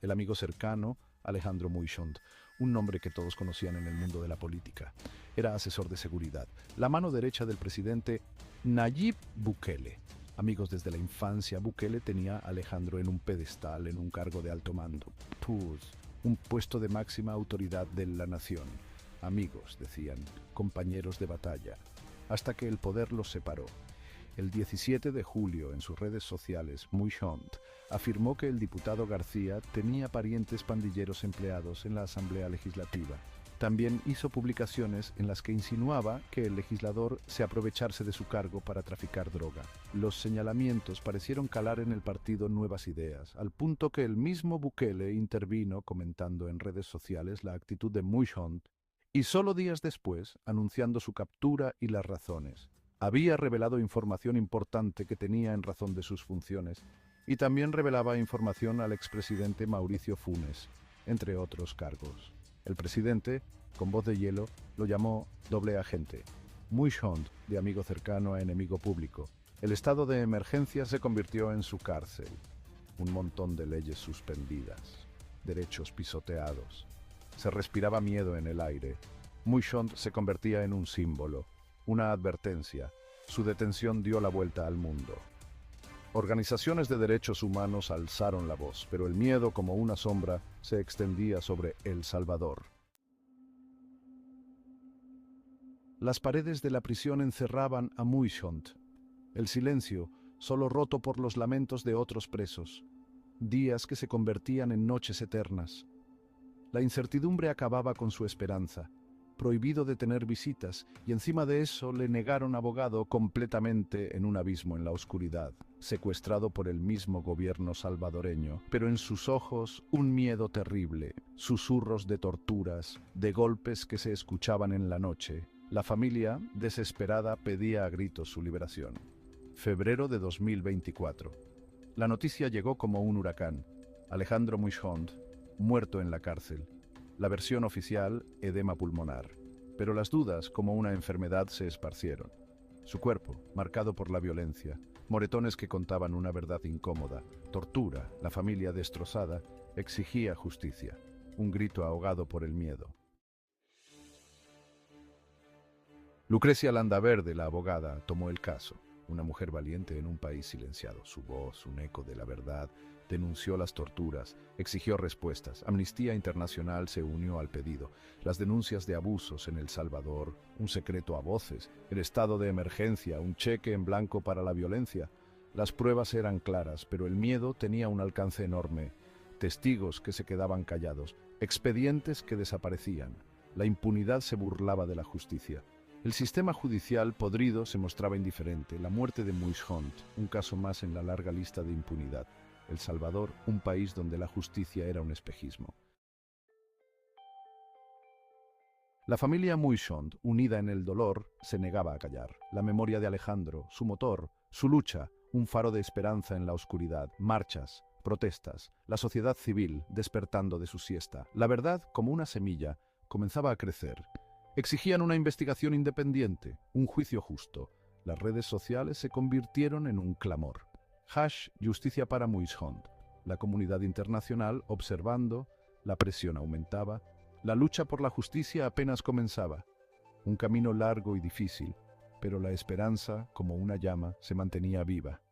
el amigo cercano Alejandro Muichont, un nombre que todos conocían en el mundo de la política. Era asesor de seguridad, la mano derecha del presidente Nayib Bukele. Amigos desde la infancia, Bukele tenía a Alejandro en un pedestal, en un cargo de alto mando. Pues, un puesto de máxima autoridad de la nación. Amigos, decían, compañeros de batalla, hasta que el poder los separó. El 17 de julio, en sus redes sociales, Muichont afirmó que el diputado García tenía parientes pandilleros empleados en la Asamblea Legislativa. También hizo publicaciones en las que insinuaba que el legislador se aprovecharse de su cargo para traficar droga. Los señalamientos parecieron calar en el partido Nuevas Ideas, al punto que el mismo Bukele intervino comentando en redes sociales la actitud de Muichont y solo días después anunciando su captura y las razones. Había revelado información importante que tenía en razón de sus funciones y también revelaba información al expresidente Mauricio Funes, entre otros cargos. El presidente, con voz de hielo, lo llamó doble agente. Muichont, de amigo cercano a enemigo público. El estado de emergencia se convirtió en su cárcel. Un montón de leyes suspendidas, derechos pisoteados. Se respiraba miedo en el aire. Muichont se convertía en un símbolo, una advertencia. Su detención dio la vuelta al mundo. Organizaciones de derechos humanos alzaron la voz, pero el miedo, como una sombra, se extendía sobre El Salvador. Las paredes de la prisión encerraban a Muichont. El silencio, solo roto por los lamentos de otros presos. Días que se convertían en noches eternas. La incertidumbre acababa con su esperanza. Prohibido de tener visitas, y encima de eso le negaron abogado completamente en un abismo en la oscuridad, secuestrado por el mismo gobierno salvadoreño, pero en sus ojos un miedo terrible, susurros de torturas, de golpes que se escuchaban en la noche. La familia, desesperada, pedía a gritos su liberación. Febrero de 2024. La noticia llegó como un huracán. Alejandro Muichont, muerto en la cárcel. La versión oficial, edema pulmonar. Pero las dudas, como una enfermedad, se esparcieron. Su cuerpo, marcado por la violencia, moretones que contaban una verdad incómoda, tortura, la familia destrozada, exigía justicia. Un grito ahogado por el miedo. Lucrecia Landaverde, la abogada, tomó el caso. Una mujer valiente en un país silenciado. Su voz, un eco de la verdad, denunció las torturas, exigió respuestas. Amnistía Internacional se unió al pedido. Las denuncias de abusos en El Salvador, un secreto a voces, el estado de emergencia, un cheque en blanco para la violencia. Las pruebas eran claras, pero el miedo tenía un alcance enorme. Testigos que se quedaban callados, expedientes que desaparecían. La impunidad se burlaba de la justicia. El sistema judicial podrido se mostraba indiferente. La muerte de Muichont, un caso más en la larga lista de impunidad. El Salvador, un país donde la justicia era un espejismo. La familia Muichont, unida en el dolor, se negaba a callar. La memoria de Alejandro, su motor, su lucha, un faro de esperanza en la oscuridad. Marchas, protestas, la sociedad civil despertando de su siesta. La verdad, como una semilla, comenzaba a crecer. Exigían una investigación independiente, un juicio justo. Las redes sociales se convirtieron en un clamor. #Justicia para Muichont. La comunidad internacional observando, la presión aumentaba, la lucha por la justicia apenas comenzaba. Un camino largo y difícil, pero la esperanza, como una llama, se mantenía viva.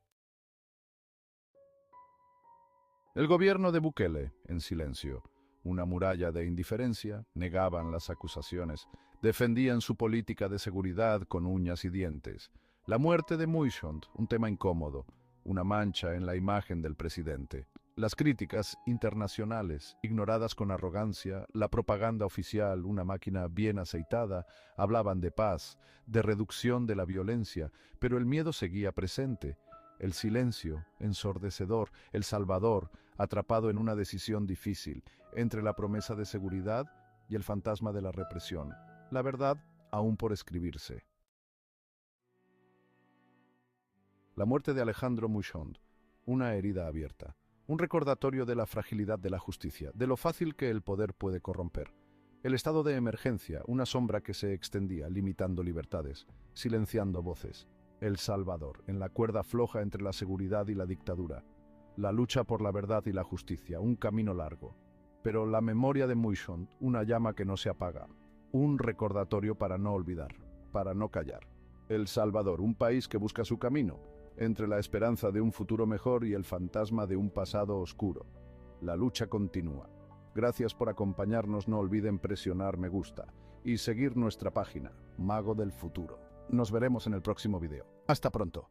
El gobierno de Bukele, en silencio. Una muralla de indiferencia, negaban las acusaciones, defendían su política de seguridad con uñas y dientes. La muerte de Muichont, un tema incómodo, una mancha en la imagen del presidente. Las críticas internacionales, ignoradas con arrogancia, la propaganda oficial, una máquina bien aceitada, hablaban de paz, de reducción de la violencia, pero el miedo seguía presente. El silencio, ensordecedor, El Salvador, atrapado en una decisión difícil, entre la promesa de seguridad y el fantasma de la represión. La verdad, aún por escribirse. La muerte de Alejandro Muichont, una herida abierta, un recordatorio de la fragilidad de la justicia, de lo fácil que el poder puede corromper. El estado de emergencia, una sombra que se extendía, limitando libertades, silenciando voces. El Salvador, en la cuerda floja entre la seguridad y la dictadura. La lucha por la verdad y la justicia, un camino largo. Pero la memoria de Muishont, una llama que no se apaga. Un recordatorio para no olvidar, para no callar. El Salvador, un país que busca su camino, entre la esperanza de un futuro mejor y el fantasma de un pasado oscuro. La lucha continúa. Gracias por acompañarnos, no olviden presionar me gusta y seguir nuestra página, Mago del Futuro. Nos veremos en el próximo video. Hasta pronto.